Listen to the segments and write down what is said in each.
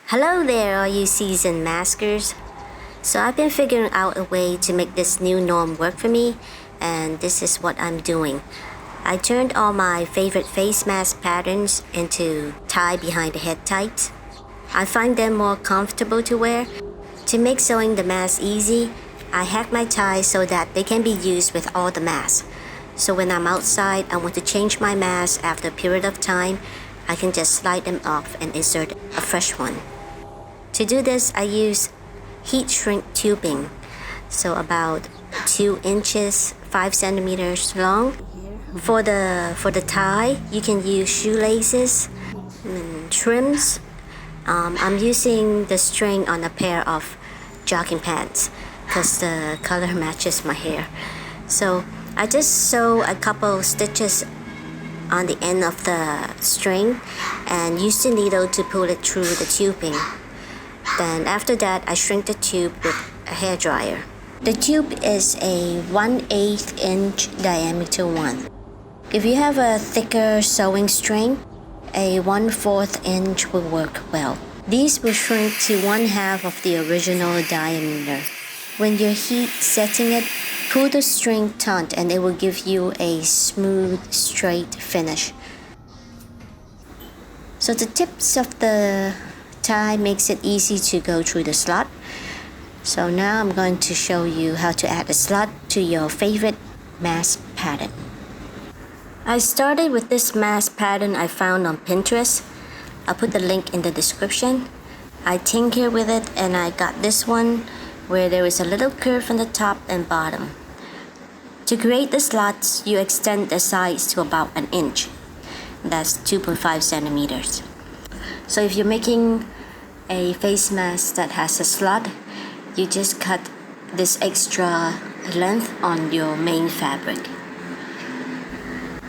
Hello there, all you seasoned maskers. So I've been figuring out a way to make this new norm work for me, and this is what I'm doing. I turned all my favorite face mask patterns into tie behind the head tights. I find them more comfortable to wear. To make sewing the mask easy, I hack my ties so that they can be used with all the masks. So when I'm outside, I want to change my mask after a period of time, I can just slide them off and insert a fresh one. To do this, I use heat shrink tubing, so about 2 inches, 5 centimeters long. For the tie, you can use shoelaces and trims. I'm using the string on a pair of jogging pants because the color matches my hair. So I just sew a couple stitches on the end of the string and use the needle to pull it through the tubing. Then after that, I shrink the tube with a hairdryer. The tube is a 1/8 inch diameter one. If you have a thicker sewing string, a 1/4 inch will work well. These will shrink to 1/2 of the original diameter. When you're heat setting it, pull the string taut and it will give you a smooth, straight finish. So the tips of the tie makes it easy to go through the slot. So now I'm going to show you how to add a slot to your favorite mask pattern. I started with this mask pattern I found on Pinterest. I'll put the link in the description. I tinkered with it and I got this one where there is a little curve on the top and bottom. To create the slots, you extend the sides to about 1 inch. That's 2.5 centimeters. So if you're making a face mask that has a slot, you just cut this extra length on your main fabric.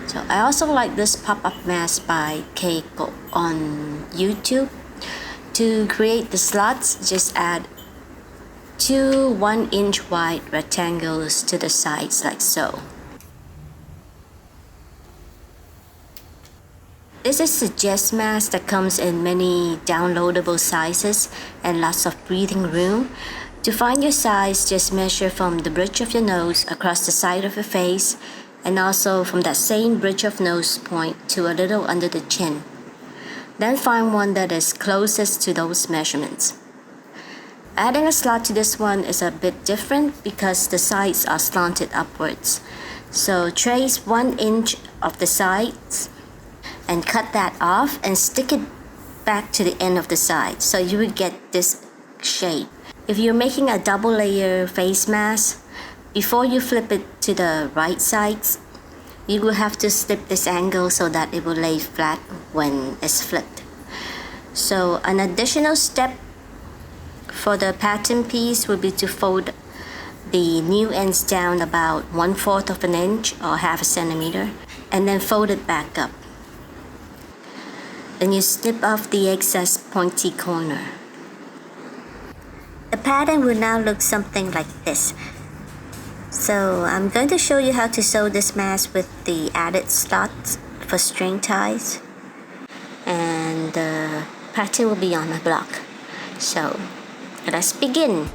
So I also like this pop-up mask by Keiko on YouTube. To create the slots, just add 2 1-inch wide rectangles to the sides like so. This is a Jess mask that comes in many downloadable sizes and lots of breathing room. To find your size, just measure from the bridge of your nose across the side of your face and also from that same bridge of nose point to a little under the chin. Then find one that is closest to those measurements. Adding a slot to this one is a bit different because the sides are slanted upwards. So trace 1 inch of the sides and cut that off and stick it back to the end of the side so you will get this shape. If you're making a double layer face mask, before you flip it to the right sides, you will have to slip this angle so that it will lay flat when it's flipped. So an additional step for the pattern piece would be to fold the new ends down about 1/4 of an inch or 1/2 centimeter and then fold it back up. Then you snip off the excess pointy corner. The pattern will now look something like this. So I'm going to show you how to sew this mask with the added slots for string ties. And the pattern will be on my blog. So let's begin.